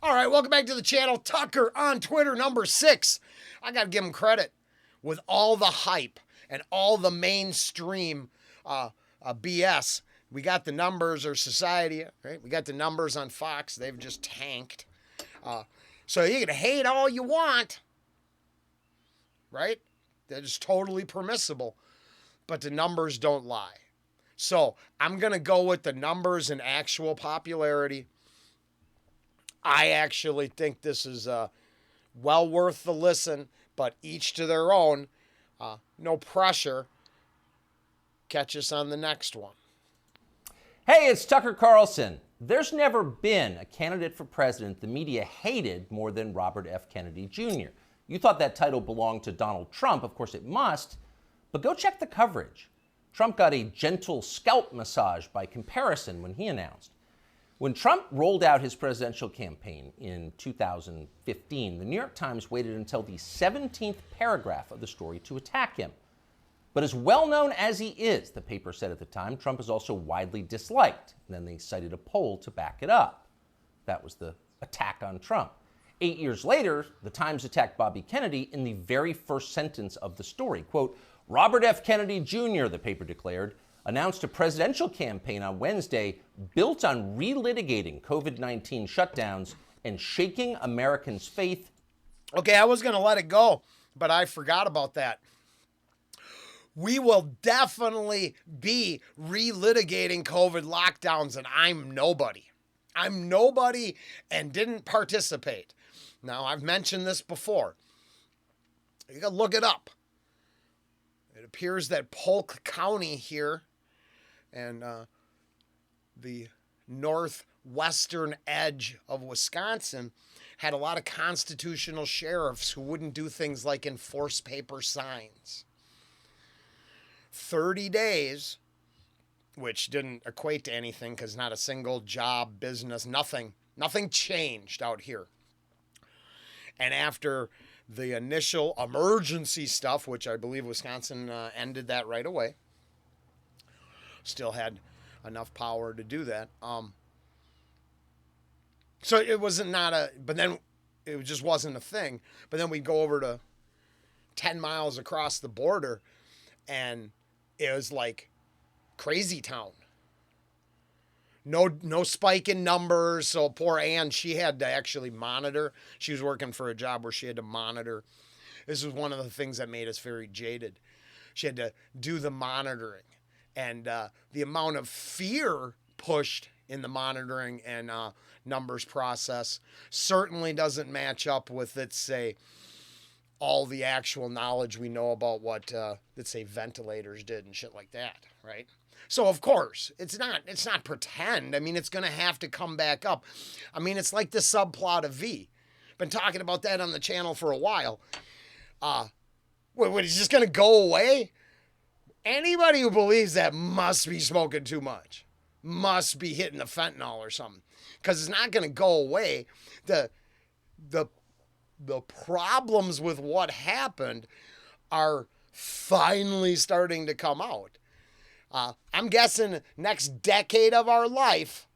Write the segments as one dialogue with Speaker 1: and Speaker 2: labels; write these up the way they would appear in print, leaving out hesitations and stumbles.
Speaker 1: All right, welcome back to the channel. Tucker on Twitter, number 6. I got to give him credit with all the hype and all the mainstream BS. We got the numbers or society, right? We got the numbers on Fox. They've just tanked. So you can hate all you want, right? That is totally permissible, but the numbers don't lie. So I'm going to go with the numbers and actual popularity. I actually think this is well worth the listen, but each to their own. No pressure. Catch us on the next one.
Speaker 2: Hey, it's Tucker Carlson. There's never been a candidate for president the media hated more than Robert F. Kennedy Jr. You thought that title belonged to Donald Trump. Of course it must, but go check the coverage. Trump got a gentle scalp massage by comparison when he announced. When Trump rolled out his presidential campaign in 2015, the New York Times waited until the 17th paragraph of the story to attack him. But as well known as he is, the paper said at the time, Trump is also widely disliked. And then they cited a poll to back it up. That was the attack on Trump. 8 years later, the Times attacked Bobby Kennedy in the very first sentence of the story. Quote, Robert F. Kennedy Jr., the paper declared, announced a presidential campaign on Wednesday built on relitigating COVID-19 shutdowns and shaking Americans' faith.
Speaker 1: Okay, I was going to let it go, but I forgot about that. We will definitely be relitigating COVID lockdowns, and I'm nobody. I'm nobody and didn't participate. Now, I've mentioned this before. You can look it up. It appears that Polk County here and the northwestern edge of Wisconsin had a lot of constitutional sheriffs who wouldn't do things like enforce paper signs. 30 days, which didn't equate to anything because not a single job, business, nothing changed out here. And after the initial emergency stuff, which I believe Wisconsin ended that right away, still had enough power to do that. So it wasn't but then it just wasn't a thing. But then we go over to 10 miles across the border and it was like crazy town. No spike in numbers. So poor Ann, she had to actually monitor. She was working for a job where she had to monitor. This was one of the things that made us very jaded. She had to do the monitoring. And the amount of fear pushed in the monitoring and numbers process certainly doesn't match up with, let's say, all the actual knowledge we know about what, let's say, ventilators did and shit like that, right? So, of course, it's not pretend. I mean, it's going to have to come back up. I mean, it's like the subplot of V. Been talking about that on the channel for a while. What, is just going to go away? Anybody who believes that must be smoking too much. Must be hitting the fentanyl or something. Because it's not going to go away. The problems with what happened are finally starting to come out. I'm guessing next decade of our life,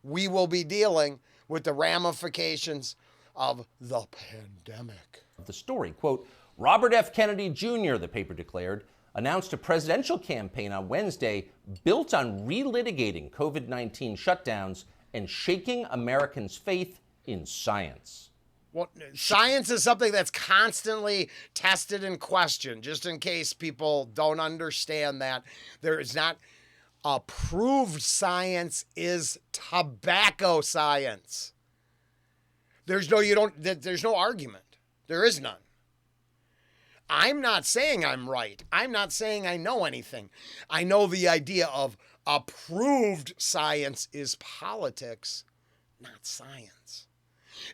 Speaker 1: we will be dealing with the ramifications of the pandemic.
Speaker 2: The story, quote, Robert F. Kennedy Jr., the paper declared, announced a presidential campaign on Wednesday built on relitigating COVID-19 shutdowns and shaking Americans' faith in science.
Speaker 1: Well, science is something that's constantly tested and questioned, just in case people don't understand that. There is not approved science is tobacco science. There's no argument. There is none. I'm not saying I'm right. I'm not saying I know anything. I know the idea of approved science is politics, not science.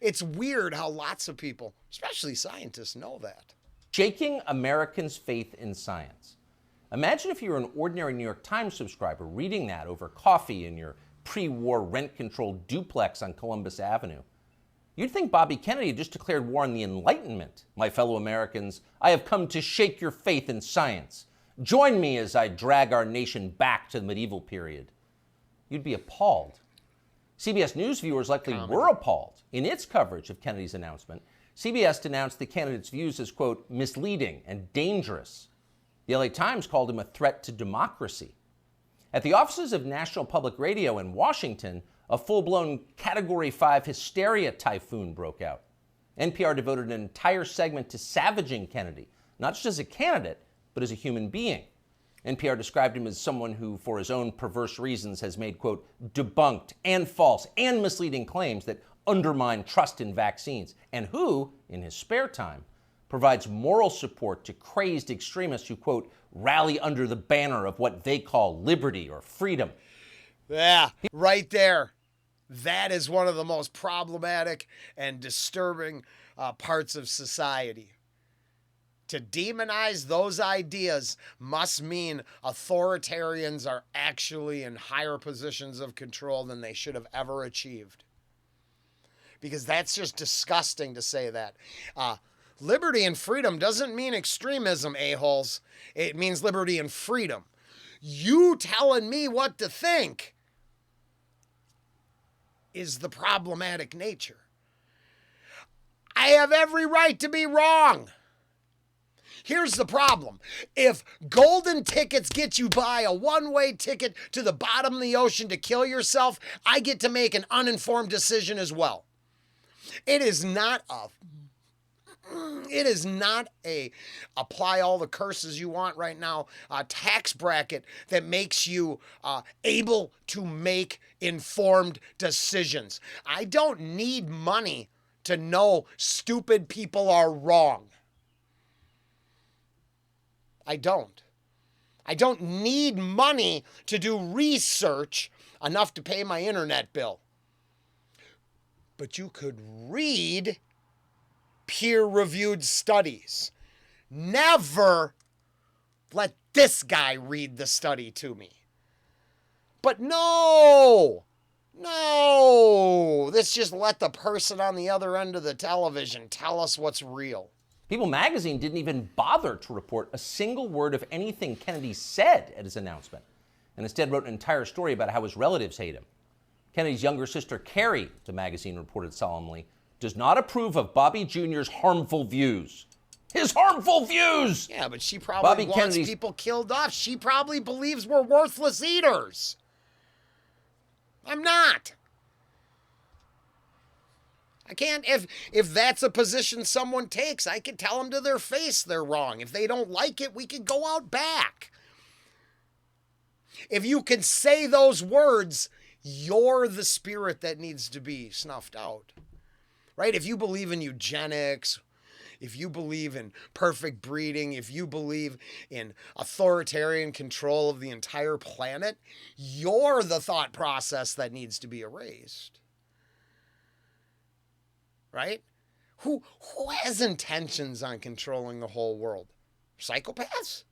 Speaker 1: It's weird how lots of people, especially scientists, know that.
Speaker 2: Shaking Americans' faith in science. Imagine if you were an ordinary New York Times subscriber reading that over coffee in your pre-war rent-controlled duplex on Columbus Avenue. You'd think Bobby Kennedy just declared war on the Enlightenment. My fellow Americans, I have come to shake your faith in science. Join me as I drag our nation back to the medieval period. You'd be appalled. CBS News viewers likely were appalled. In its coverage of Kennedy's announcement, CBS denounced the candidate's views as, quote, misleading and dangerous. The LA Times called him a threat to democracy. At the offices of National Public Radio in Washington, a full-blown Category 5 hysteria typhoon broke out. NPR devoted an entire segment to savaging Kennedy, not just as a candidate, but as a human being. NPR described him as someone who, for his own perverse reasons, has made, quote, debunked and false and misleading claims that undermine trust in vaccines, and who, in his spare time, provides moral support to crazed extremists who, quote, rally under the banner of what they call liberty or freedom.
Speaker 1: Yeah, right there. That is one of the most problematic and disturbing parts of society. To demonize those ideas must mean authoritarians are actually in higher positions of control than they should have ever achieved. Because that's just disgusting to say that. Liberty and freedom doesn't mean extremism, a-holes. It means liberty and freedom. You telling me what to think is the problematic nature. I have every right to be wrong. Here's the problem. If golden tickets get you by a one-way ticket to the bottom of the ocean to kill yourself, I get to make an uninformed decision as well. It is not a apply all the curses you want right now tax bracket that makes you able to make informed decisions. I don't need money to know stupid people are wrong. I don't need money to do research enough to pay my internet bill. But you could read peer-reviewed studies. Never let this guy read the study to me. But no, let's just let the person on the other end of the television tell us what's real.
Speaker 2: People magazine didn't even bother to report a single word of anything Kennedy said at his announcement, and instead wrote an entire story about how his relatives hate him. Kennedy's younger sister, Carrie, the magazine reported solemnly, does not approve of Bobby Jr.'s harmful views. His harmful views!
Speaker 1: Yeah, but she probably wants people killed off. She probably believes we're worthless eaters. I'm not. I can't, if that's a position someone takes, I can tell them to their face they're wrong. If they don't like it, we can go out back. If you can say those words, you're the spirit that needs to be snuffed out. Right? If you believe in eugenics, if you believe in perfect breeding, if you believe in authoritarian control of the entire planet, you're the thought process that needs to be erased. Right? Who has intentions on controlling the whole world? Psychopaths?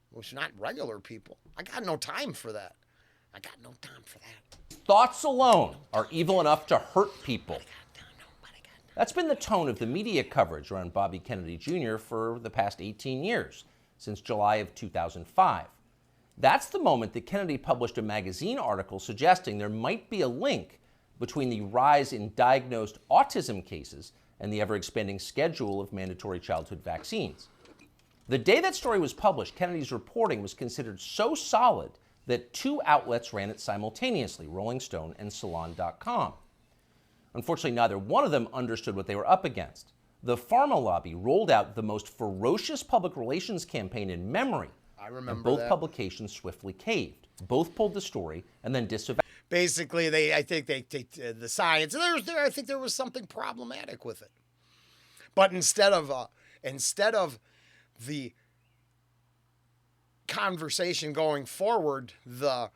Speaker 1: Well, it's not regular people. I got no time for that.
Speaker 2: Thoughts alone are evil enough to hurt people. That's been the tone of the media coverage around Bobby Kennedy Jr. for the past 18 years, since July of 2005. That's the moment that Kennedy published a magazine article suggesting there might be a link between the rise in diagnosed autism cases and the ever-expanding schedule of mandatory childhood vaccines. The day that story was published, Kennedy's reporting was considered so solid that two outlets ran it simultaneously, Rolling Stone and Salon.com. Unfortunately, neither one of them understood what they were up against. The pharma lobby rolled out the most ferocious public relations campaign in memory.
Speaker 1: I remember
Speaker 2: and both
Speaker 1: that.
Speaker 2: Publications swiftly caved. Both pulled the story and then disavowed.
Speaker 1: Basically, I think they the science. I think there was something problematic with it. But instead of the conversation going forward, the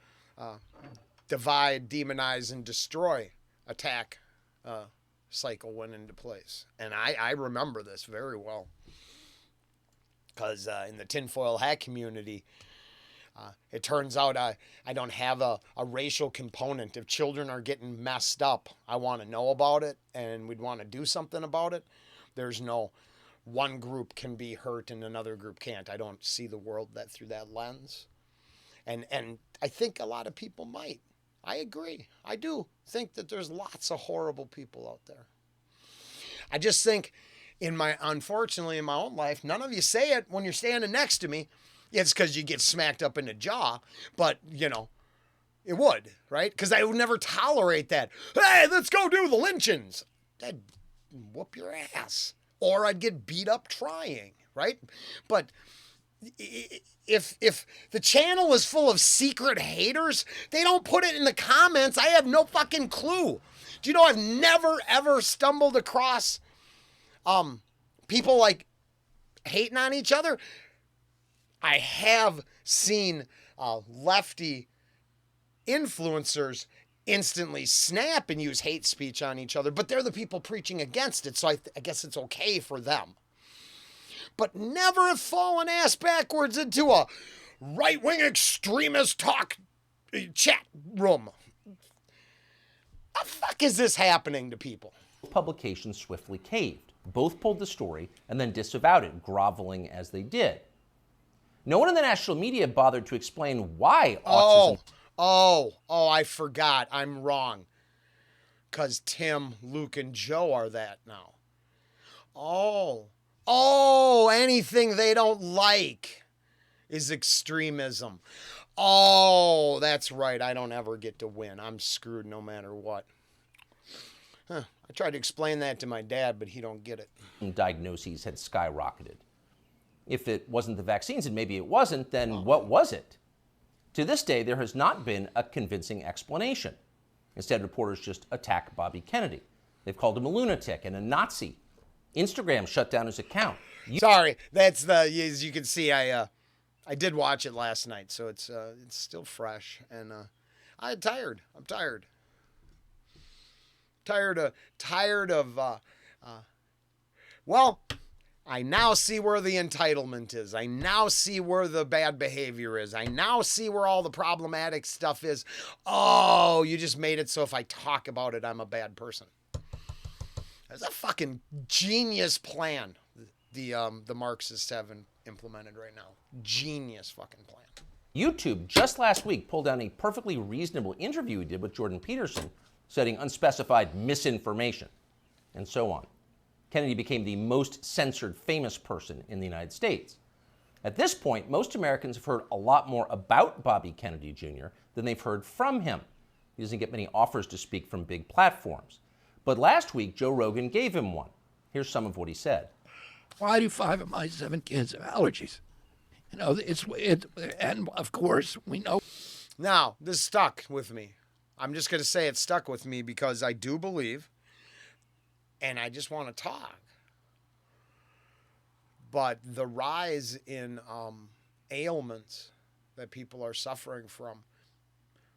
Speaker 1: divide, demonize, and destroy attack cycle went into place. And I remember this very well. Because in the tinfoil hat community, it turns out I don't have a racial component. If children are getting messed up, I want to know about it, and we'd want to do something about it. There's no one group can be hurt and another group can't. I don't see the world through that lens. And I think a lot of people might. I agree. I do think that there's lots of horrible people out there. I just think unfortunately in my own life, none of you say it when you're standing next to me. It's because you get smacked up in the jaw, but it would, right? Because I would never tolerate that. Hey, let's go do the lynchings. I'd whoop your ass. Or I'd get beat up trying, right? But if the channel is full of secret haters, they don't put it in the comments. I have no fucking clue. Do you know I've never ever stumbled across people like hating on each other? I have seen lefty influencers instantly snap and use hate speech on each other, but they're the people preaching against it, so I guess it's okay for them. But never have fallen ass backwards into a right-wing extremist talk chat room. The fuck is this happening to people?
Speaker 2: Publications swiftly caved. Both pulled the story and then disavowed it, groveling as they did. No one in the national media bothered to explain why autism...
Speaker 1: I forgot. I'm wrong. Because Tim, Luke, and Joe are that now. Anything they don't like is extremism. Oh, that's right. I don't ever get to win. I'm screwed no matter what. I tried to explain that to my dad, but he don't get it.
Speaker 2: Diagnoses had skyrocketed. If it wasn't the vaccines, and maybe it wasn't, then what was it? To this day, there has not been a convincing explanation. Instead, reporters just attack Bobby Kennedy. They've called him a lunatic and a Nazi. Instagram shut down his account.
Speaker 1: Sorry, that's as you can see, I did watch it last night, so it's still fresh, and I'm tired. Well, I now see where the entitlement is. I now see where the bad behavior is. I now see where all the problematic stuff is. Oh, you just made it so if I talk about it, I'm a bad person. That's a fucking genius plan the Marxists have implemented right now. Genius fucking plan.
Speaker 2: YouTube just last week pulled down a perfectly reasonable interview he did with Jordan Peterson, citing unspecified misinformation, and so on. Kennedy became the most censored famous person in the United States. At this point, most Americans have heard a lot more about Bobby Kennedy Jr. than they've heard from him. He doesn't get many offers to speak from big platforms. But last week, Joe Rogan gave him one. Here's some of what he said.
Speaker 3: Why do 5 of my 7 kids have allergies? And of course, we know.
Speaker 1: Now, this stuck with me. I'm just going to say it stuck with me because I do believe, and I just want to talk. But the rise in ailments that people are suffering from,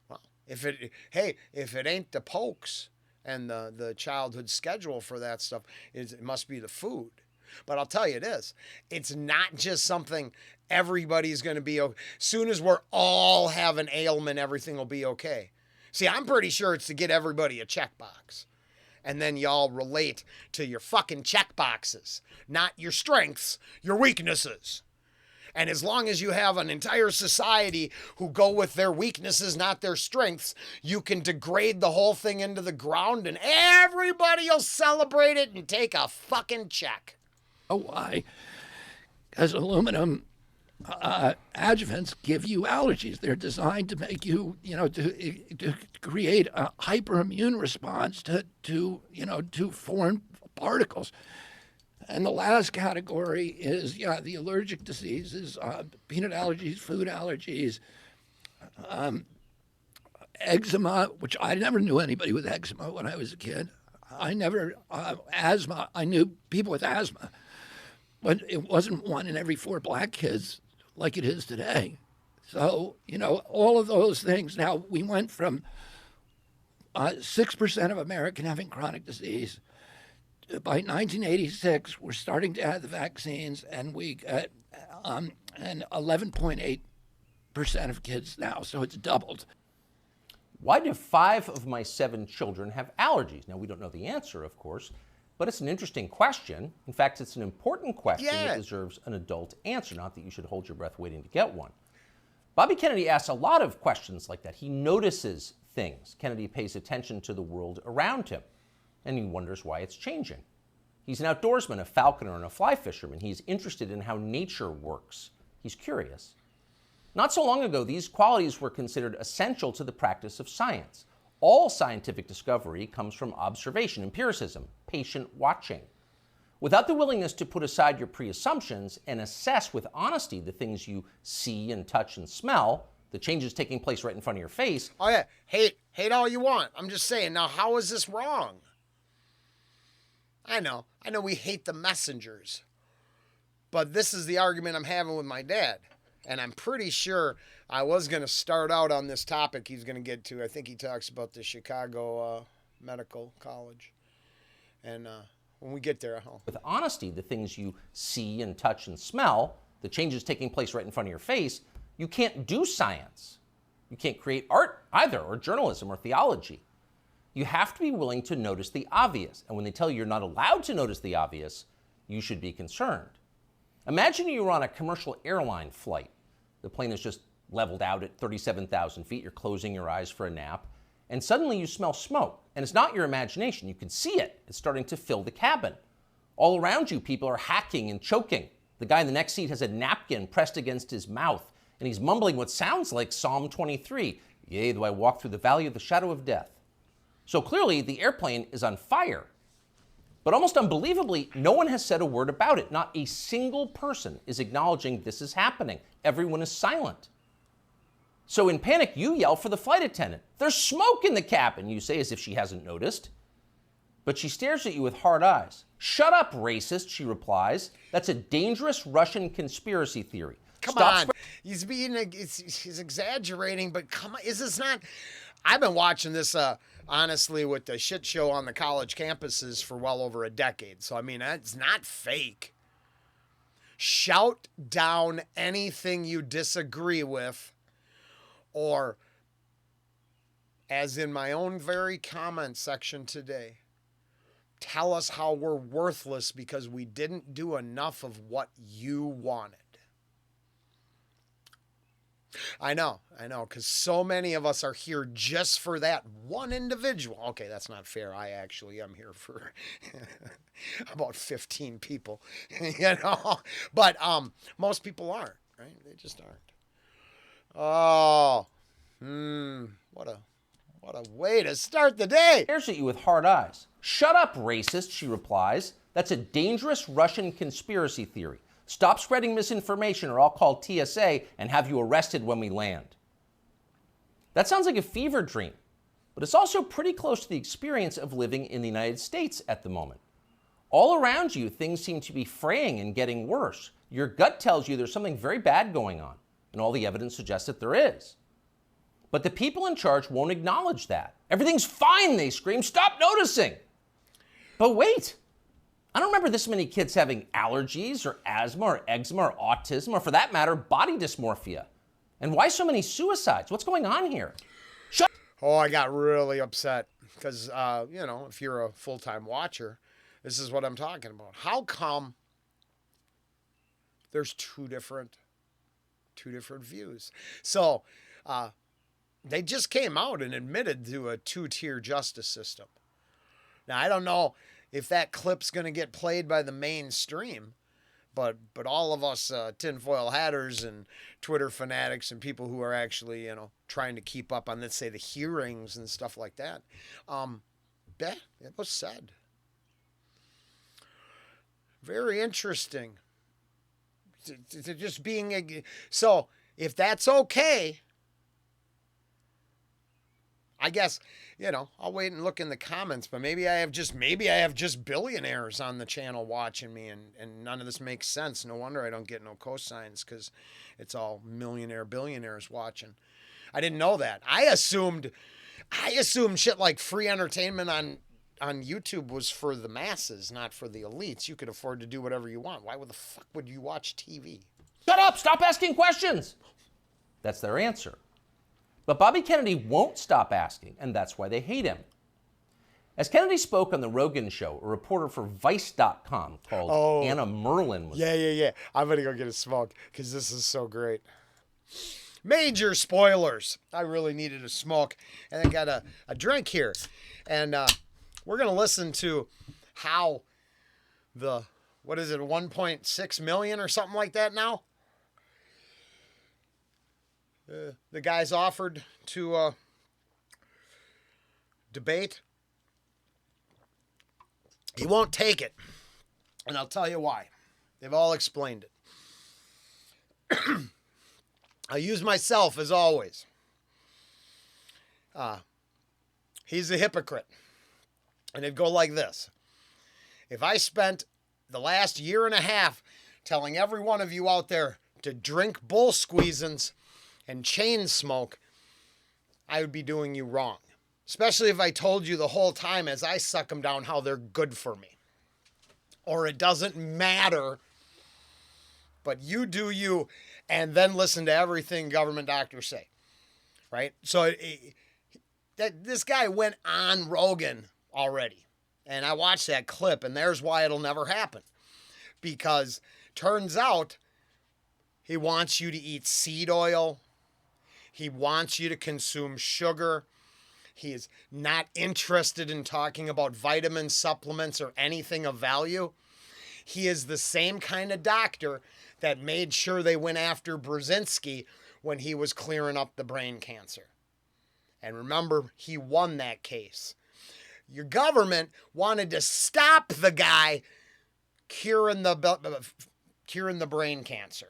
Speaker 1: well, if it ain't the pokes and the childhood schedule for that stuff, it must be the food. But I'll tell you this, it's not just something everybody's going to be okay. Soon as we're all have an ailment, everything will be okay. See, I'm pretty sure it's to get everybody a checkbox. And then y'all relate to your fucking checkboxes, not your strengths, your weaknesses. And as long as you have an entire society who go with their weaknesses, not their strengths, you can degrade the whole thing into the ground and everybody will celebrate it and take a fucking check.
Speaker 3: Oh, why? Because aluminum adjuvants give you allergies. They're designed to make you, to create a hyperimmune response to foreign particles. And the last category is, the allergic diseases, peanut allergies, food allergies, eczema, which I never knew anybody with eczema when I was a kid. I never, asthma, I knew people with asthma, but it wasn't 1 in every 4 black kids like it is today. So, all of those things. Now, we went from 6% of Americans having chronic disease. By 1986, we're starting to add the vaccines, and we got and 11.8% of kids now, so it's doubled.
Speaker 2: Why do 5 of my 7 children have allergies? Now, we don't know the answer, of course, but it's an interesting question. In fact, it's an important question that deserves an adult answer, not that you should hold your breath waiting to get one. Bobby Kennedy asks a lot of questions like that. He notices things. Kennedy pays attention to the world around him, and he wonders why it's changing. He's an outdoorsman, a falconer, and a fly fisherman. He's interested in how nature works. He's curious. Not so long ago, these qualities were considered essential to the practice of science. All scientific discovery comes from observation, empiricism, patient watching. Without the willingness to put aside your pre-assumptions and assess with honesty the things you see and touch and smell, the changes taking place right in front of your face.
Speaker 1: Oh yeah, hate all you want. I'm just saying, now how is this wrong? I know we hate the messengers. But this is the argument I'm having with my dad. And I'm pretty sure I was going to start out on this topic he's going to get to. I think he talks about the Chicago Medical College. And when we get there,
Speaker 2: with honesty, the things you see and touch and smell, the changes taking place right in front of your face, you can't do science. You can't create art either, or journalism, or theology. You have to be willing to notice the obvious. And when they tell you you're not allowed to notice the obvious, you should be concerned. Imagine you were on a commercial airline flight. The plane is just leveled out at 37,000 feet. You're closing your eyes for a nap. And suddenly you smell smoke. And it's not your imagination. You can see it. It's starting to fill the cabin. All around you, people are hacking and choking. The guy in the next seat has a napkin pressed against his mouth, and he's mumbling what sounds like Psalm 23. Yea, though I walk through the valley of the shadow of death. So clearly, the airplane is on fire. But almost unbelievably, no one has said a word about it. Not a single person is acknowledging this is happening. Everyone is silent. So in panic, you yell for the flight attendant. There's smoke in the cabin, you say, as if she hasn't noticed. But she stares at you with hard eyes. Shut up, racist, she replies. That's a dangerous Russian conspiracy theory.
Speaker 1: Come on. He's exaggerating, but come on. Is this not... I've been watching this, honestly, with the shit show on the college campuses for well over a decade. So, I mean, it's not fake. Shout down anything you disagree with, or, as in my own very comment section today, tell us how we're worthless because we didn't do enough of what you wanted. I know, because so many of us are here just for that one individual. Okay, that's not fair. I actually am here for about 15 people, But most people aren't, right? They just aren't. Oh, what a way to start the day.
Speaker 2: Stares at you with hard eyes. Shut up, racist, she replies. That's a dangerous Russian conspiracy theory. Stop spreading misinformation or I'll call TSA and have you arrested when we land. That sounds like a fever dream, but it's also pretty close to the experience of living in the United States at the moment. All around you, things seem to be fraying and getting worse. Your gut tells you there's something very bad going on, and all the evidence suggests that there is. But the people in charge won't acknowledge that. Everything's fine, they scream. Stop noticing. But wait. I don't remember this many kids having allergies or asthma or eczema or autism or, for that matter, body dysmorphia. And why so many suicides? What's going on here?
Speaker 1: Oh, I got really upset because, if you're a full-time watcher, this is what I'm talking about. How come there's two different views? So they just came out and admitted to a two-tier justice system. Now, I don't know if that clip's going to get played by the mainstream, but all of us tinfoil hatters and Twitter fanatics and people who are actually, trying to keep up on, let's say, the hearings and stuff like that, it was said. Very interesting. To just being so if that's okay, I guess, I'll wait and look in the comments, but maybe I have just billionaires on the channel watching me and none of this makes sense. No wonder I don't get no cosigns because it's all billionaires watching. I didn't know that. I assumed shit like free entertainment on YouTube was for the masses, not for the elites. You could afford to do whatever you want. Why the fuck would you watch TV?
Speaker 2: Shut up! Stop asking questions! That's their answer. But Bobby Kennedy won't stop asking, and that's why they hate him. As Kennedy spoke on the Rogan show, a reporter for Vice.com called Anna Merlin was...
Speaker 1: Yeah. I'm going to go get a smoke because this is so great. Major spoilers. I really needed a smoke, and I got a drink here. And we're going to listen to how the, what is it, 1.6 million or something like that now? The guy's offered to debate. He won't take it. And I'll tell you why. They've all explained it. I'll use myself as always. He's a hypocrite. And it'd go like this. If I spent the last year and a half telling every one of you out there to drink bull squeezins and chain smoke, I would be doing you wrong. Especially if I told you the whole time as I suck them down how they're good for me. Or it doesn't matter, but you do you, and then listen to everything government doctors say, right? So this guy went on Rogan already, and I watched that clip, and there's why it'll never happen. Because turns out he wants you to eat seed oil. He wants you to consume sugar. He is not interested in talking about vitamin supplements or anything of value. He is the same kind of doctor that made sure they went after Brzezinski when he was clearing up the brain cancer. And remember, he won that case. Your government wanted to stop the guy curing the brain cancer.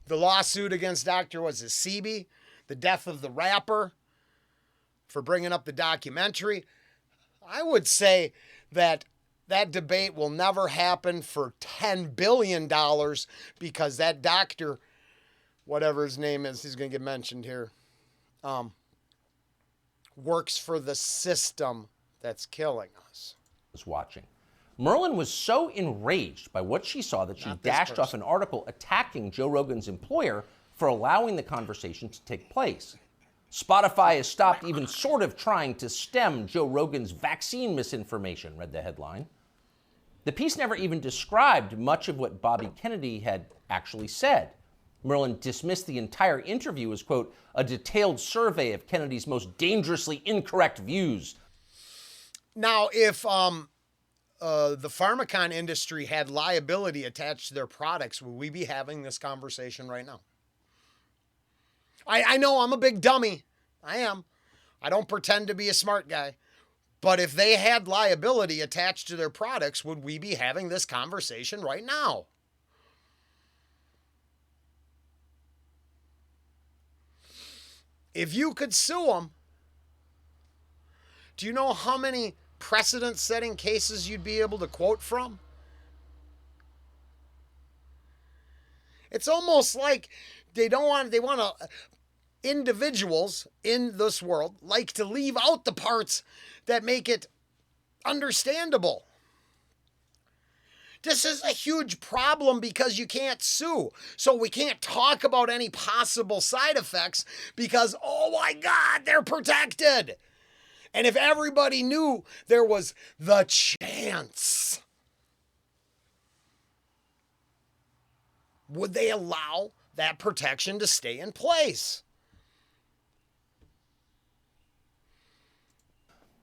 Speaker 1: The lawsuit against Dr. Sebi, the death of the rapper, for bringing up the documentary. I would say that debate will never happen for $10 billion because that doctor, whatever his name is, he's going to get mentioned here, works for the system that's killing us.
Speaker 2: Was watching. Merlin was so enraged by what she saw that she dashed off an article attacking Joe Rogan's employer for allowing the conversation to take place. Spotify has stopped even sort of trying to stem Joe Rogan's vaccine misinformation, read the headline. The piece never even described much of what Bobby Kennedy had actually said. Merlin dismissed the entire interview as, quote, a detailed survey of Kennedy's most dangerously incorrect views.
Speaker 1: Now, if the pharmacon industry had liability attached to their products, would we be having this conversation right now? I know I'm a big dummy. I am. I don't pretend to be a smart guy. But if they had liability attached to their products, would we be having this conversation right now? If you could sue them, do you know how many precedent-setting cases you'd be able to quote from? It's almost like individuals in this world like to leave out the parts that make it understandable. This is a huge problem because you can't sue. So we can't talk about any possible side effects because, oh my God, they're protected. And if everybody knew there was the chance, would they allow that protection to stay in place?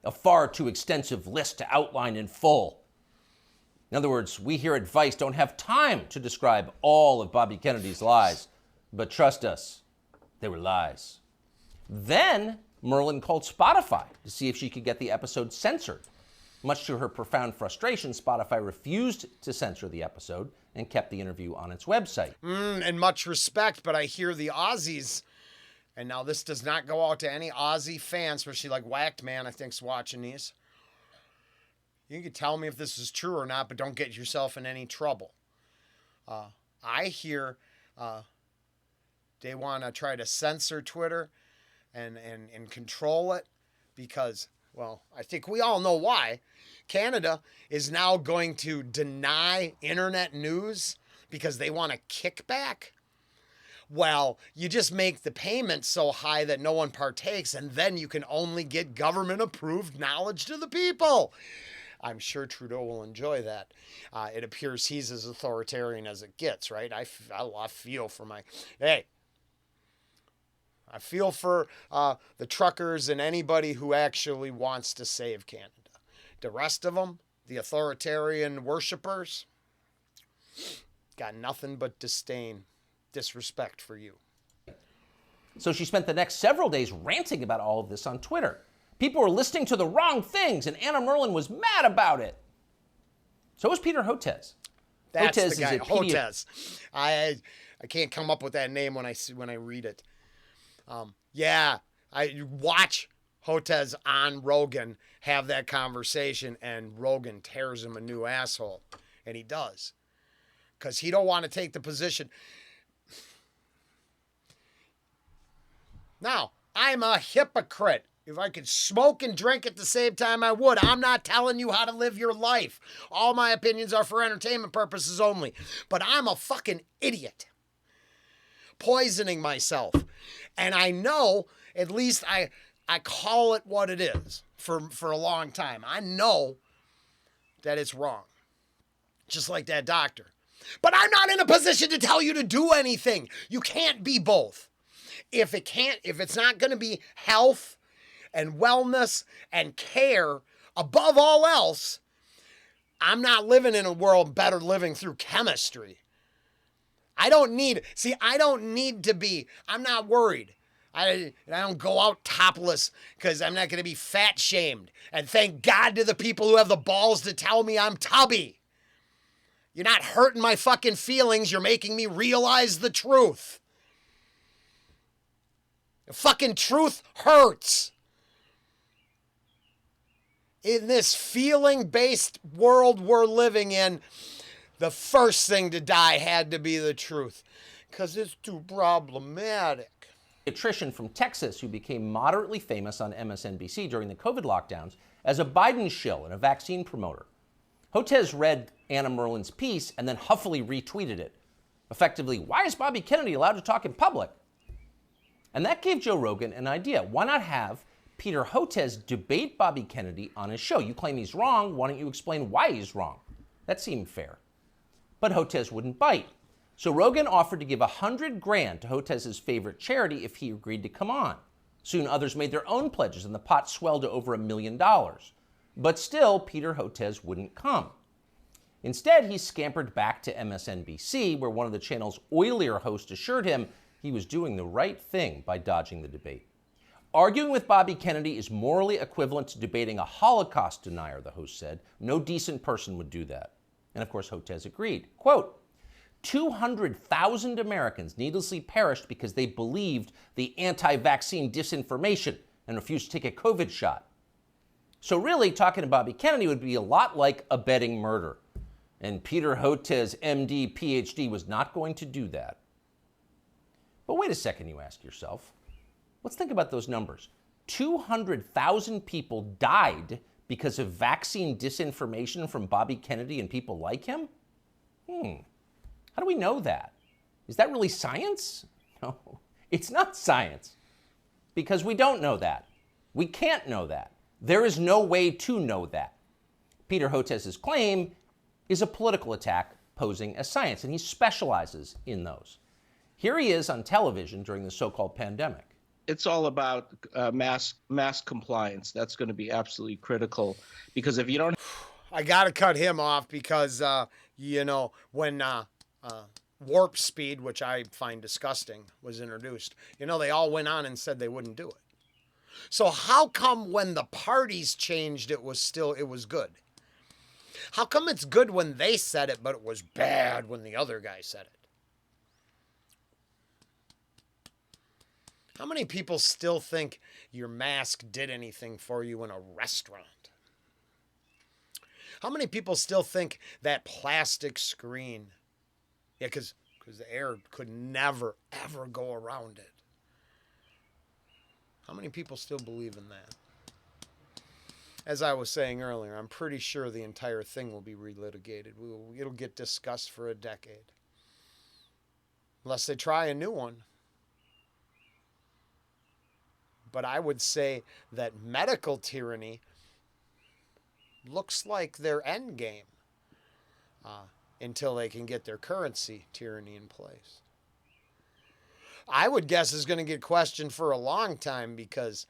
Speaker 2: A far too extensive list to outline in full. In other words, we here at Vice don't have time to describe all of Bobby Kennedy's lies, but trust us, they were lies. Then Merlin called Spotify to see if she could get the episode censored. Much to her profound frustration, Spotify refused to censor the episode and kept the interview on its website.
Speaker 1: And much respect, but I hear the Aussies, and now this does not go out to any Aussie fans, especially like Whacked Man, I think's watching these. You can tell me if this is true or not, but don't get yourself in any trouble. I hear they want to try to censor Twitter and control it because, well, I think we all know why. Canada is now going to deny internet news because they want a kickback. Well, you just make the payment so high that no one partakes, and then you can only get government-approved knowledge to the people. I'm sure Trudeau will enjoy that. It appears he's as authoritarian as it gets, right? I feel for I feel for the truckers and anybody who actually wants to save Canada. The rest of them, the authoritarian worshippers, got nothing but disrespect for you.
Speaker 2: So she spent the next several days ranting about all of this on Twitter. People were listening to the wrong things, and Anna Merlan was mad about it. So was Peter Hotez.
Speaker 1: That's
Speaker 2: Hotez
Speaker 1: the guy,
Speaker 2: is
Speaker 1: Hotez. I can't come up with that name when I read it. Yeah, I watch Hotez on Rogan have that conversation, and Rogan tears him a new asshole, and he does, because he don't want to take the position. Now, I'm a hypocrite. If I could smoke and drink at the same time, I would. I'm not telling you how to live your life. All my opinions are for entertainment purposes only. But I'm a fucking idiot, poisoning myself. And I know, at least I call it what it is for a long time. I know that it's wrong. Just like that doctor. But I'm not in a position to tell you to do anything. You can't be both. If it's not going to be health and wellness and care above all else, I'm not living in a world better living through chemistry. I'm not worried. I don't go out topless because I'm not going to be fat shamed. And thank God to the people who have the balls to tell me I'm tubby. You're not hurting my fucking feelings. You're making me realize the truth. The fucking truth hurts. In this feeling-based world we're living in, the first thing to die had to be the truth, because it's too problematic.
Speaker 2: Pediatrician from Texas who became moderately famous on MSNBC during the COVID lockdowns as a Biden shill and a vaccine promoter. Hotez read Anna Merlan's piece and then huffily retweeted it. Effectively, why is Bobby Kennedy allowed to talk in public? And that gave Joe Rogan an idea. Why not have Peter Hotez debate Bobby Kennedy on his show? You claim he's wrong. Why don't you explain why he's wrong? That seemed fair. But Hotez wouldn't bite. So Rogan offered to give $100,000 to Hotez's favorite charity if he agreed to come on. Soon others made their own pledges and the pot swelled to over $1 million. But still, Peter Hotez wouldn't come. Instead, he scampered back to MSNBC, where one of the channel's oilier hosts assured him he was doing the right thing by dodging the debate. Arguing with Bobby Kennedy is morally equivalent to debating a Holocaust denier, the host said. No decent person would do that. And of course, Hotez agreed. Quote, 200,000 Americans needlessly perished because they believed the anti-vaccine disinformation and refused to take a COVID shot. So really, talking to Bobby Kennedy would be a lot like abetting murder. And Peter Hotez, MD, PhD, was not going to do that. But wait a second, you ask yourself. Let's think about those numbers. 200,000 people died because of vaccine disinformation from Bobby Kennedy and people like him? How do we know that? Is that really science? No, it's not science. Because we don't know that. We can't know that. There is no way to know that. Peter Hotez's claim is a political attack posing as science, and he specializes in those. Here he is on television during the so-called pandemic.
Speaker 4: It's all about mass compliance. That's going to be absolutely critical, because if you don't,
Speaker 1: I got to cut him off because when warp speed, which I find disgusting, was introduced, they all went on and said they wouldn't do it. So how come when the parties changed, it was good? How come it's good when they said it, but it was bad when the other guy said it? How many people still think your mask did anything for you in a restaurant? How many people still think that plastic screen, because the air could never, ever go around it. How many people still believe in that? As I was saying earlier, I'm pretty sure the entire thing will be relitigated. It'll get discussed for a decade. Unless they try a new one. But I would say that medical tyranny looks like their end game until they can get their currency tyranny in place. I would guess is going to get questioned for a long time because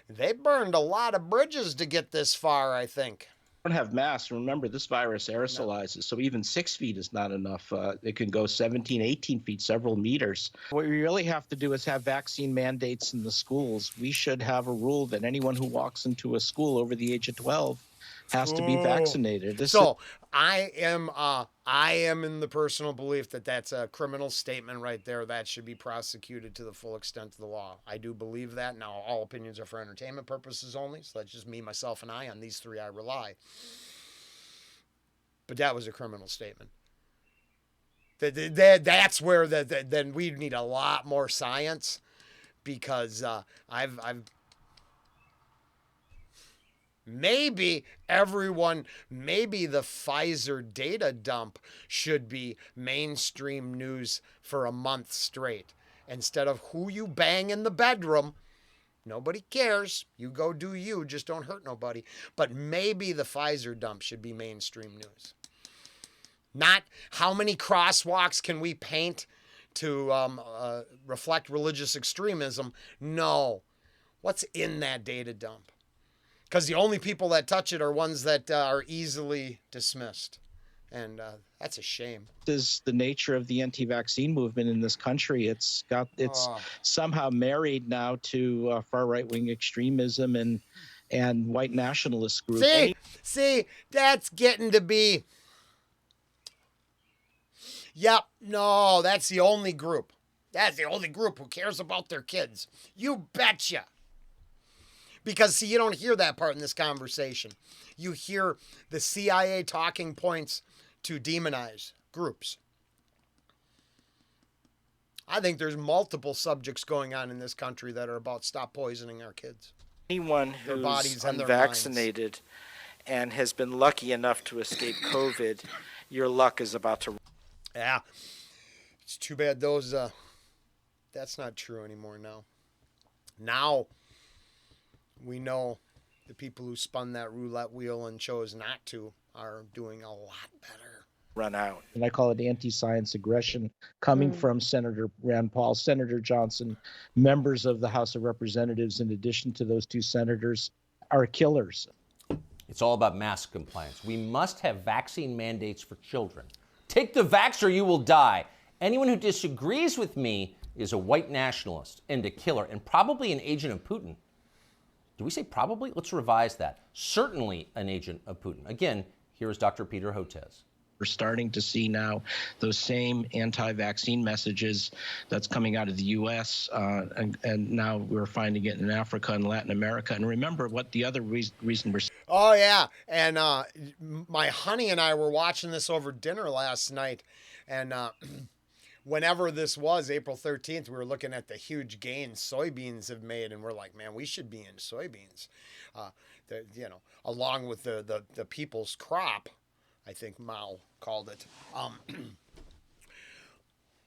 Speaker 1: they burned a lot of bridges to get this far, I think.
Speaker 4: Don't have masks. Remember, this virus aerosolizes, so even 6 feet is not enough. It can go 17, 18 feet, several meters. What we really have to do is have vaccine mandates in the schools. We should have a rule that anyone who walks into a school over the age of 12 has to be vaccinated.
Speaker 1: I am in the personal belief that that's a criminal statement right there that should be prosecuted to the full extent of the law. I do believe that. Now, all opinions are for entertainment purposes only, so that's just me, myself, and I. On these three, I rely. But that was a criminal statement. That's where then we need a lot more science, because I've maybe the Pfizer data dump should be mainstream news for a month straight. Instead of who you bang in the bedroom, nobody cares. You go do you, just don't hurt nobody. But maybe the Pfizer dump should be mainstream news. Not how many crosswalks can we paint to reflect religious extremism. No. What's in that data dump? Because the only people that touch it are ones that are easily dismissed. And that's a shame.
Speaker 4: This is the nature of the anti-vaccine movement in this country. It's somehow married now to far right-wing extremism and white nationalist groups.
Speaker 1: See, that's getting to be... Yep, no, that's the only group. That's the only group who cares about their kids. You betcha. Because, see, you don't hear that part in this conversation. You hear the CIA talking points to demonize groups. I think there's multiple subjects going on in this country that are about stop poisoning our kids.
Speaker 5: Anyone who's unvaccinated and has been lucky enough to escape COVID, your luck is about to...
Speaker 1: Yeah. It's too bad that's not true anymore now. Now... we know the people who spun that roulette wheel and chose not to are doing a lot better.
Speaker 5: Run out.
Speaker 4: And I call it anti-science aggression coming from Senator Rand Paul, Senator Johnson, members of the House of Representatives, in addition to those two senators, are killers.
Speaker 2: It's all about mask compliance. We must have vaccine mandates for children. Take the vax or you will die. Anyone who disagrees with me is a white nationalist and a killer and probably an agent of Putin. Do we say probably? Let's revise that. Certainly an agent of Putin. Again, here is Dr. Peter Hotez.
Speaker 4: We're starting to see now those same anti-vaccine messages that's coming out of the U.S. And now we're finding it in Africa and Latin America. And remember what the other reason we're...
Speaker 1: Oh, yeah. And my honey and I were watching this over dinner last night. And... whenever this was, April 13th, we were looking at the huge gains soybeans have made, and we're like, man, we should be in soybeans. Along with the people's crop, I think Mao called it.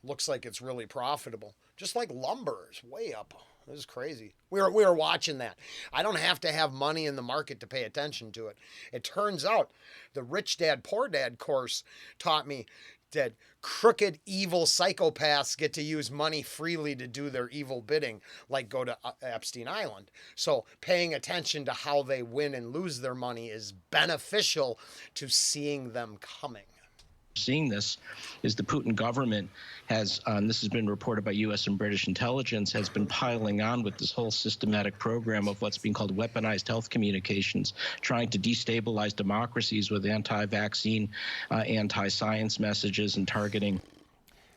Speaker 1: Looks like it's really profitable. Just like lumber is way up. This is crazy. We were watching that. I don't have to have money in the market to pay attention to it. It turns out the Rich Dad, Poor Dad course taught me that crooked, evil psychopaths get to use money freely to do their evil bidding, like go to Epstein Island. So paying attention to how they win and lose their money is beneficial to seeing them coming.
Speaker 4: Seeing this is the Putin government has, this has been reported by U.S. and British intelligence, has been piling on with this whole systematic program of what's being called weaponized health communications, trying to destabilize democracies with anti-vaccine, anti-science messages and targeting.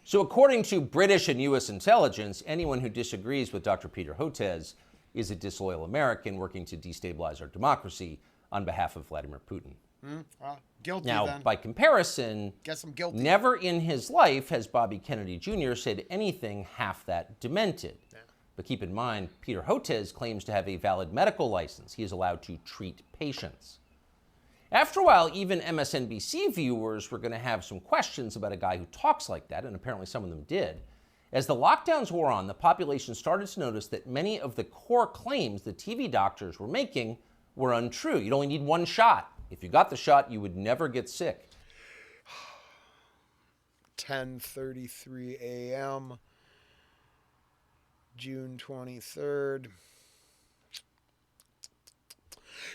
Speaker 2: So according to British and U.S. intelligence, anyone who disagrees with Dr. Peter Hotez is a disloyal American working to destabilize our democracy on behalf of Vladimir Putin.
Speaker 1: Guilty
Speaker 2: now,
Speaker 1: then.
Speaker 2: by comparison,
Speaker 1: Guess I'm guilty.
Speaker 2: Never in his life has Bobby Kennedy Jr. said anything half that demented. Yeah. But keep in mind, Peter Hotez claims to have a valid medical license. He is allowed to treat patients. After a while, even MSNBC viewers were going to have some questions about a guy who talks like that, and apparently some of them did. As the lockdowns wore on, the population started to notice that many of the core claims the TV doctors were making were untrue. You'd only need one shot. If you got the shot, you would never get sick.
Speaker 1: 10:33 a.m. June 23rd.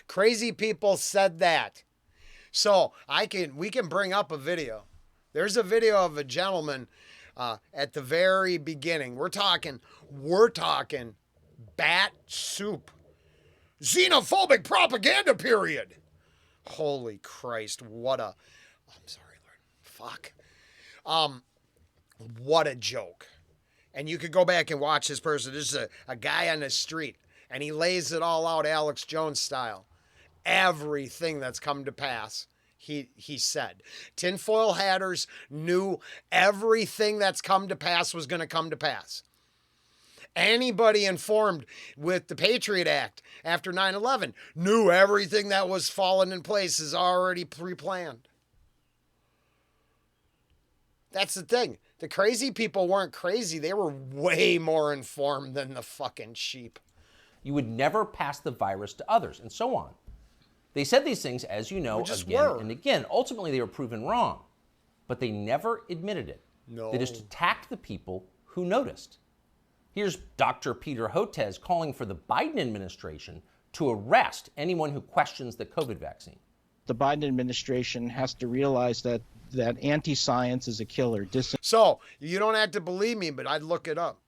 Speaker 1: Crazy people said that. So we can bring up a video. There's a video of a gentleman at the very beginning. We're talking bat soup. Xenophobic propaganda period. Holy Christ, I'm sorry, Lord. Fuck. What a joke. And you could go back and watch this person. This is a guy on the street, and he lays it all out Alex Jones style. Everything that's come to pass, he said. Tinfoil hatters knew everything that's come to pass was going to come to pass. Anybody informed with the Patriot Act after 9/11 knew everything that was falling in place is already pre-planned. That's the thing. The crazy people weren't crazy. They were way more informed than the fucking sheep.
Speaker 2: You would never pass the virus to others, and so on. They said these things, as you know, again and again. Ultimately, they were proven wrong, but they never admitted it.
Speaker 1: No.
Speaker 2: They just attacked the people who noticed. Here's Dr. Peter Hotez calling for the Biden administration to arrest anyone who questions the COVID vaccine.
Speaker 4: The Biden administration has to realize that anti-science is a killer.
Speaker 1: So, you don't have to believe me, but I'd look it up.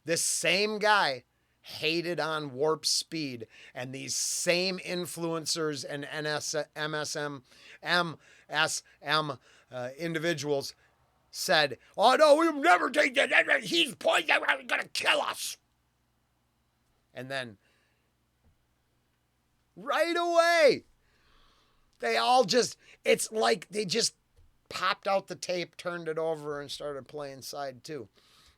Speaker 1: This same guy hated on Warp Speed, and these same influencers and MSM individuals said, oh no, we'll never take that. He's going to kill us. And then right away, it's like they just popped out the tape, turned it over, and started playing side two.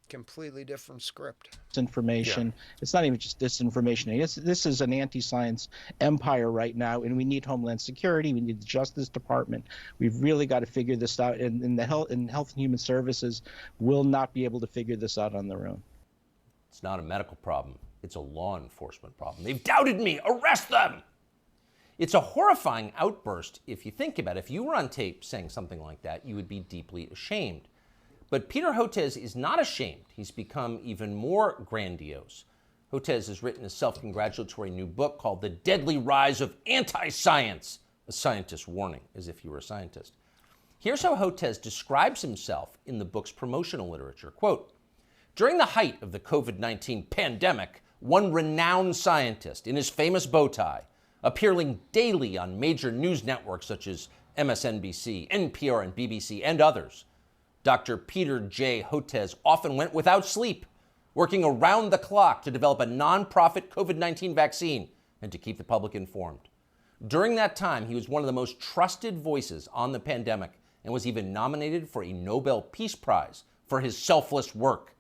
Speaker 1: Completely different script.
Speaker 4: Disinformation. Yeah. It's not even just disinformation. This is an anti-science empire right now, and we need Homeland Security. We need the Justice Department. We've really got to figure this out, and the Health and Human Services will not be able to figure this out on their own.
Speaker 2: It's not a medical problem. It's a law enforcement problem. They've doubted me. Arrest them! It's a horrifying outburst if you think about it. If you were on tape saying something like that, you would be deeply ashamed. But Peter Hotez is not ashamed. He's become even more grandiose. Hotez has written a self-congratulatory new book called The Deadly Rise of Anti-Science, a scientist's warning, as if you were a scientist. Here's how Hotez describes himself in the book's promotional literature. Quote, during the height of the COVID-19 pandemic, one renowned scientist in his famous bow tie, appearing daily on major news networks such as MSNBC, NPR, and BBC, and others, Dr. Peter J. Hotez often went without sleep, working around the clock to develop a nonprofit COVID-19 vaccine and to keep the public informed. During that time, he was one of the most trusted voices on the pandemic and was even nominated for a Nobel Peace Prize for his selfless work.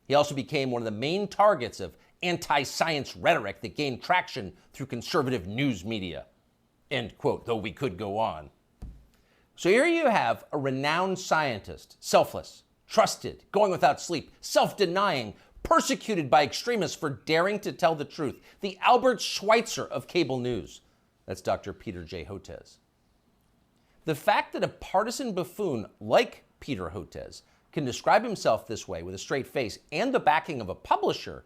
Speaker 2: He also became one of the main targets of anti-science rhetoric that gained traction through conservative news media. End quote, though we could go on. So here you have a renowned scientist, selfless, trusted, going without sleep, self-denying, persecuted by extremists for daring to tell the truth. The Albert Schweitzer of cable news. That's Dr. Peter J. Hotez. The fact that a partisan buffoon like Peter Hotez can describe himself this way with a straight face and the backing of a publisher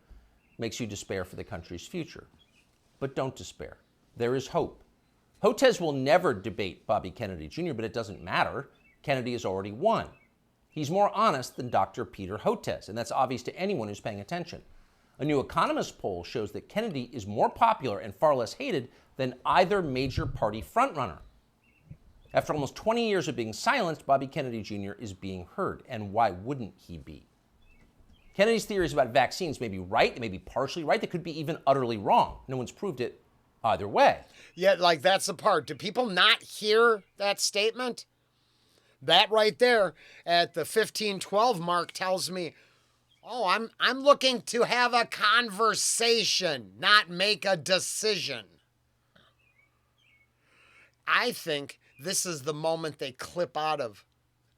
Speaker 2: makes you despair for the country's future. But don't despair. There is hope. Hotez will never debate Bobby Kennedy Jr., but it doesn't matter. Kennedy has already won. He's more honest than Dr. Peter Hotez, and that's obvious to anyone who's paying attention. A new Economist poll shows that Kennedy is more popular and far less hated than either major party frontrunner. After almost 20 years of being silenced, Bobby Kennedy Jr. is being heard, and why wouldn't he be? Kennedy's theories about vaccines may be right, they may be partially right, they could be even utterly wrong. No one's proved it either way.
Speaker 1: Yeah, like that's the part. Do people not hear that statement? That right there at the 15:12 mark tells me, oh, I'm looking to have a conversation, not make a decision. I think this is the moment they clip out of.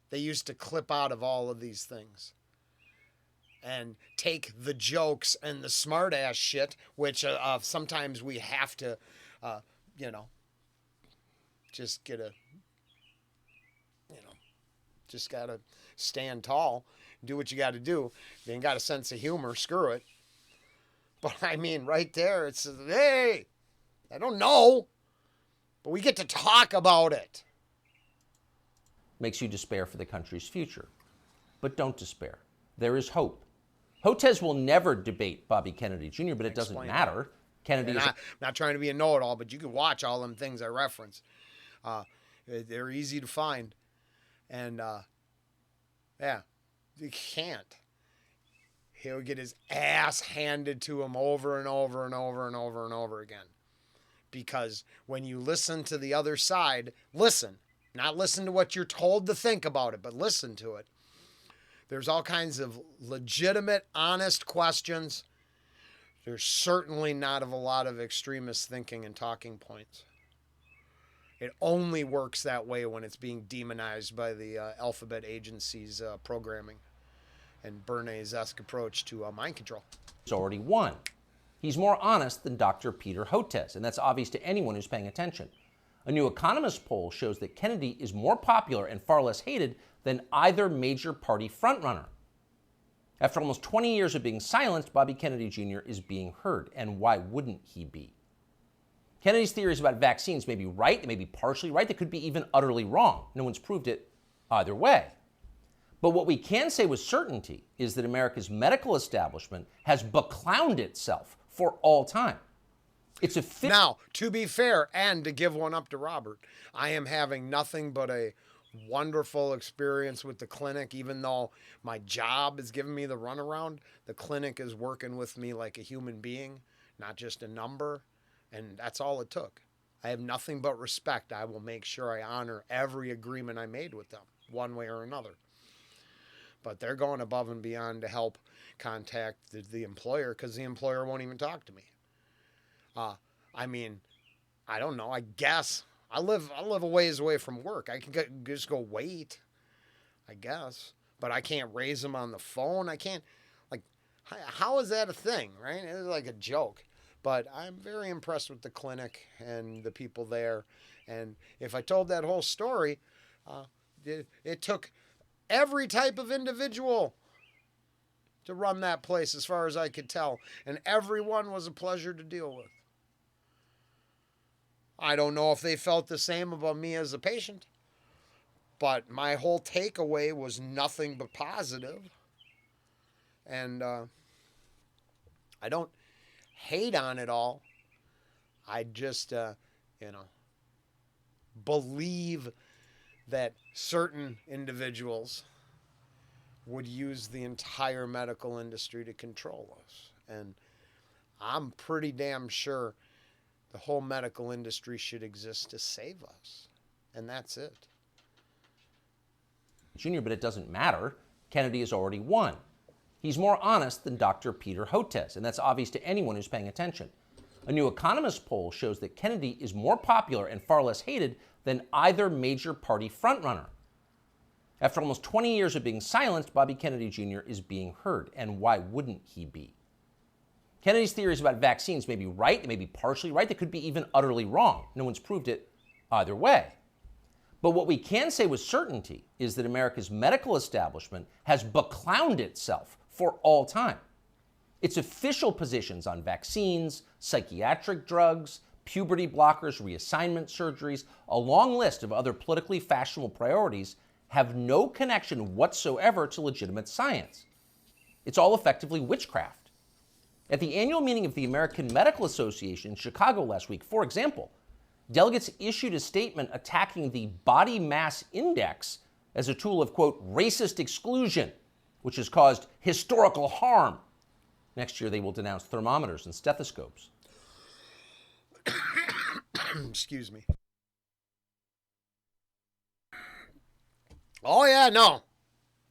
Speaker 1: They used to clip out of all of these things and take the jokes and the smart ass shit, which sometimes we have to, just get a, just got to stand tall, do what you got to do. If you ain't got a sense of humor, screw it. But I mean, right there, it's, hey, I don't know, but we get to talk about it.
Speaker 2: Makes you despair for the country's future. But don't despair. There is hope. Hotez will never debate Bobby Kennedy Jr., but it doesn't matter. Kennedy is...
Speaker 1: I'm not trying to be a know-it-all, but you can watch all them things I reference. They're easy to find. And, yeah, you can't. He'll get his ass handed to him over and over and over and over and over again. Because when you listen to the other side, listen. Not listen to what you're told to think about it, but listen to it. There's all kinds of legitimate, honest questions. There's certainly not a lot of extremist thinking and talking points. It only works that way when it's being demonized by the alphabet agency's programming and Bernays-esque approach to mind control.
Speaker 2: He's already won. He's more honest than Dr. Peter Hotez, and that's obvious to anyone who's paying attention. A new Economist poll shows that Kennedy is more popular and far less hated than either major party frontrunner. After almost 20 years of being silenced, Bobby Kennedy Jr. is being heard, and why wouldn't he be? Kennedy's theories about vaccines may be right, they may be partially right, they could be even utterly wrong. No one's proved it either way. But what we can say with certainty is that America's medical establishment has beclowned itself for all time. It's a
Speaker 1: Now, to be fair, and to give one up to Robert, I am having nothing but a wonderful experience with the clinic. Even though my job is giving me the runaround, the clinic is working with me like a human being, not just a number, and that's all it took. I have nothing but respect. I will make sure I honor every agreement I made with them, one way or another. But they're going above and beyond to help contact the employer, because the employer won't even talk to me. I mean, I don't know. I guess I live a ways away from work. I can just go wait, I guess. But I can't raise them on the phone. I can't, like, how is that a thing, right? It's like a joke. But I'm very impressed with the clinic and the people there. And if I told that whole story, it took every type of individual to run that place, as far as I could tell. And everyone was a pleasure to deal with. I don't know if they felt the same about me as a patient, but my whole takeaway was nothing but positive. And I don't hate on it all. I just, believe that certain individuals would use the entire medical industry to control us. And I'm pretty damn sure the whole medical industry should exist to save us. And that's it.
Speaker 2: Jr., but it doesn't matter. Kennedy has already won. He's more honest than Dr. Peter Hotez, and that's obvious to anyone who's paying attention. A new Economist poll shows that Kennedy is more popular and far less hated than either major party frontrunner. After almost 20 years of being silenced, Bobby Kennedy Jr. is being heard, and why wouldn't he be? Kennedy's theories about vaccines may be right, they may be partially right, they could be even utterly wrong. No one's proved it either way. But what we can say with certainty is that America's medical establishment has beclowned itself for all time. Its official positions on vaccines, psychiatric drugs, puberty blockers, reassignment surgeries, a long list of other politically fashionable priorities have no connection whatsoever to legitimate science. It's all effectively witchcraft. At the annual meeting of the American Medical Association in Chicago last week, for example, delegates issued a statement attacking the body mass index as a tool of, quote, racist exclusion, which has caused historical harm. Next year, they will denounce thermometers and stethoscopes.
Speaker 1: Excuse me. Oh, yeah, no.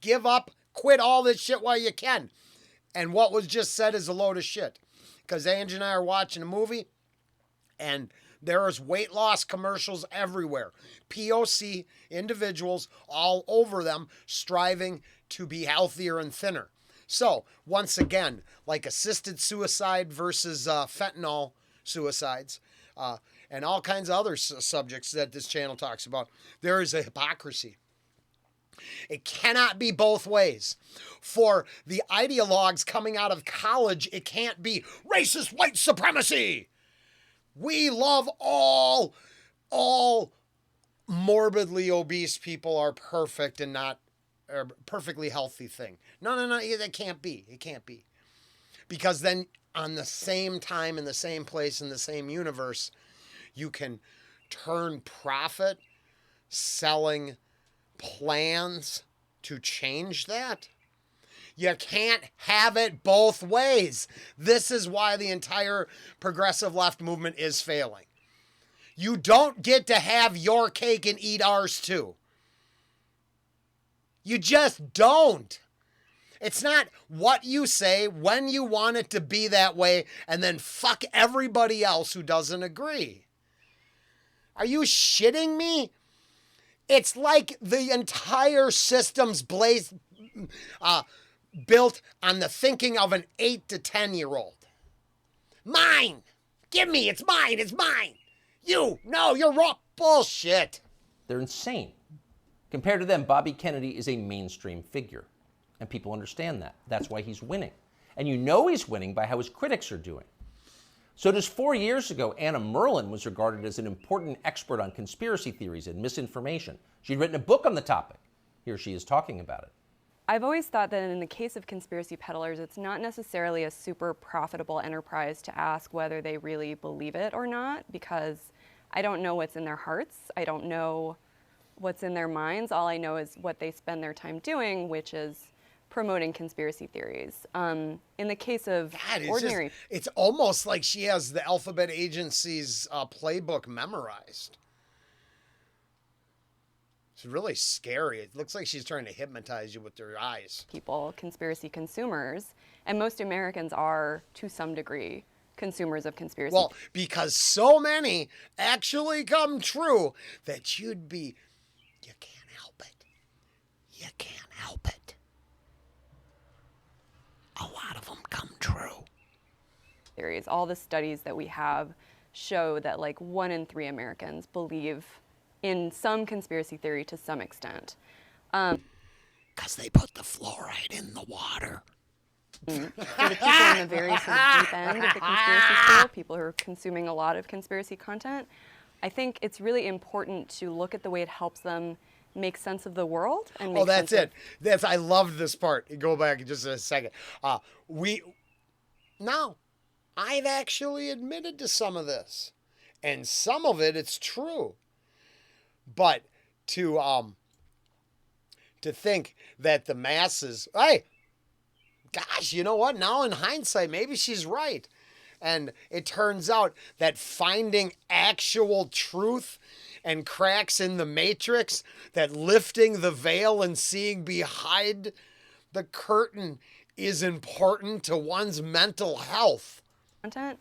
Speaker 1: Give up. Quit all this shit while you can. And what was just said is a load of shit. Because Angie and I are watching a movie, and there is weight loss commercials everywhere. POC individuals all over them striving to be healthier and thinner. So, once again, like assisted suicide versus fentanyl suicides, and all kinds of other subjects that this channel talks about. There is a hypocrisy. It cannot be both ways. For the ideologues coming out of college, it can't be racist white supremacy. We love all morbidly obese people are perfect and not a perfectly healthy thing. No, that can't be. It can't be. Because then on the same time, in the same place, in the same universe, you can turn profit selling plans to change that. You can't have it both ways. This is why the entire progressive left movement is failing. You don't get to have your cake and eat ours too. You just don't. It's not what you say when you want it to be that way and then fuck everybody else who doesn't agree. Are you shitting me? It's like the entire system's built on the thinking of an 8 to 10-year-old. Mine! Give me, it's mine, it's mine! No, you're wrong. Bullshit.
Speaker 2: They're insane. Compared to them, Bobby Kennedy is a mainstream figure. And people understand that. That's why he's winning. And you know he's winning by how his critics are doing. So just 4 years ago, Anna Merlan was regarded as an important expert on conspiracy theories and misinformation. She'd written a book on the topic. Here she is talking about it.
Speaker 6: I've always thought that in the case of conspiracy peddlers, it's not necessarily a super profitable enterprise to ask whether they really believe it or not, because I don't know what's in their hearts. I don't know what's in their minds. All I know is what they spend their time doing, which is promoting conspiracy theories. In the case of ordinary...
Speaker 1: It's almost like she has the Alphabet Agency's playbook memorized. It's really scary. It looks like she's trying to hypnotize you with her eyes.
Speaker 6: People, conspiracy consumers, and most Americans are, to some degree, consumers of conspiracy.
Speaker 1: Well, because so many actually come true that you can't help it. You can't help it. A lot of them come true.
Speaker 6: Theories. All the studies that we have show that like 1 in 3 Americans believe in some conspiracy theory to some extent.
Speaker 1: Because they put the fluoride in the water.
Speaker 6: For the people in the very sort of deep end of the conspiracy school, people who are consuming a lot of conspiracy content, I think it's really important to look at the way it helps them make sense of the world and make
Speaker 1: that's
Speaker 6: sense
Speaker 1: it. I loved this part. Go back in just a second. I've actually admitted to some of this, and some of it's true. But to think that the masses, hey, gosh, you know what? Now in hindsight, maybe she's right. And it turns out that finding actual truth and cracks in the matrix, that lifting the veil and seeing behind the curtain is important to one's mental health.
Speaker 6: Content.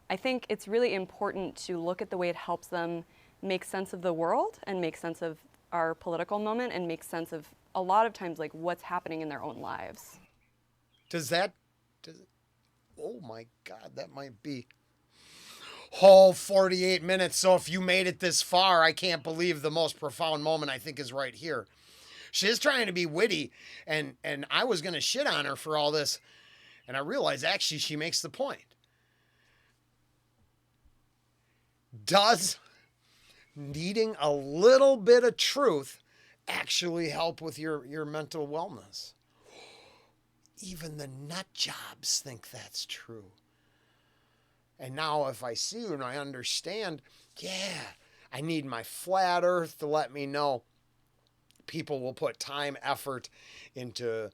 Speaker 6: I think it's really important to look at the way it helps them make sense of the world and make sense of our political moment and make sense of a lot of times like what's happening in their own lives.
Speaker 1: Oh my God, that might be whole 48 minutes. So if you made it this far, I can't believe the most profound moment I think is right here. She's trying to be witty, and I was going to shit on her for all this, and I realized actually she makes the point. Does needing a little bit of truth actually help with your mental wellness? Even the nut jobs think that's true. And now if I see you and I understand, I need my flat earth to let me know people will put time, effort into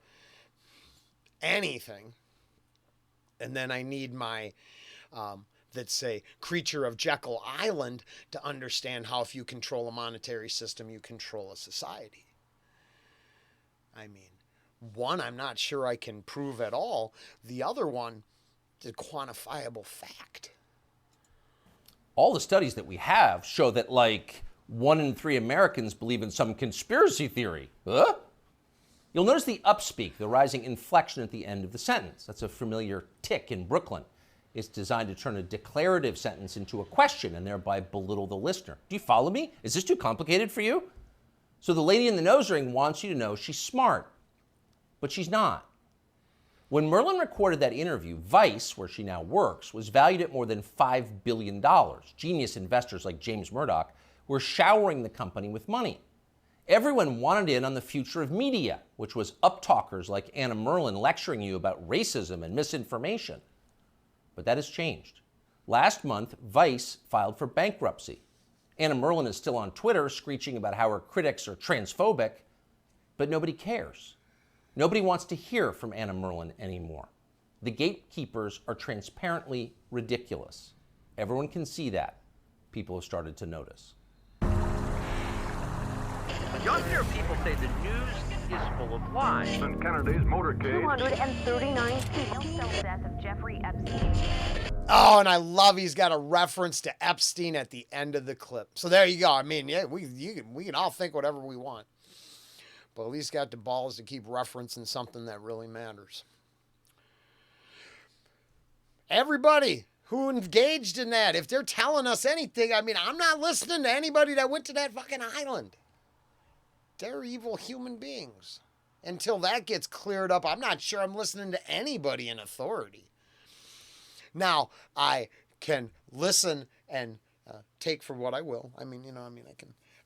Speaker 1: anything. And then I need my, that's a creature of Jekyll Island to understand how if you control a monetary system, you control a society. I mean, one, I'm not sure I can prove at all. The other one, is a quantifiable fact.
Speaker 2: All the studies that we have show that like 1 in 3 Americans believe in some conspiracy theory. Huh? You'll notice the upspeak, the rising inflection at the end of the sentence. That's a familiar tick in Brooklyn. It's designed to turn a declarative sentence into a question and thereby belittle the listener. Do you follow me? Is this too complicated for you? So the lady in the nose ring wants you to know she's smart, but she's not. When Merlin recorded that interview, Vice, where she now works, was valued at more than $5 billion. Genius investors like James Murdoch were showering the company with money. Everyone wanted in on the future of media, which was uptalkers like Anna Merlin lecturing you about racism and misinformation. But that has changed. Last month, Vice filed for bankruptcy. Anna Merlin is still on Twitter screeching about how her critics are transphobic, but nobody cares. Nobody wants to hear from Anna Merlin anymore. The gatekeepers are transparently ridiculous. Everyone can see that. People have started to notice.
Speaker 7: Younger people say the news is full of lies.
Speaker 8: In Kennedy's motorcade,
Speaker 9: 239 people tell the death of Jeffrey Epstein.
Speaker 1: Oh, and I love he's got a reference to Epstein at the end of the clip. So there you go. I mean, yeah, we can all think whatever we want. But at least got the balls to keep referencing something that really matters. Everybody who engaged in that, if they're telling us anything, I mean, I'm not listening to anybody that went to that fucking island. They're evil human beings. Until that gets cleared up, I'm not sure I'm listening to anybody in authority. Now, I can listen and take for what I will. I mean,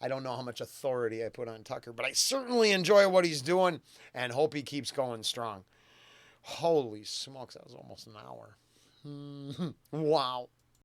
Speaker 1: I don't know how much authority I put on Tucker, but I certainly enjoy what he's doing and hope he keeps going strong. Holy smokes, that was almost an hour. Wow.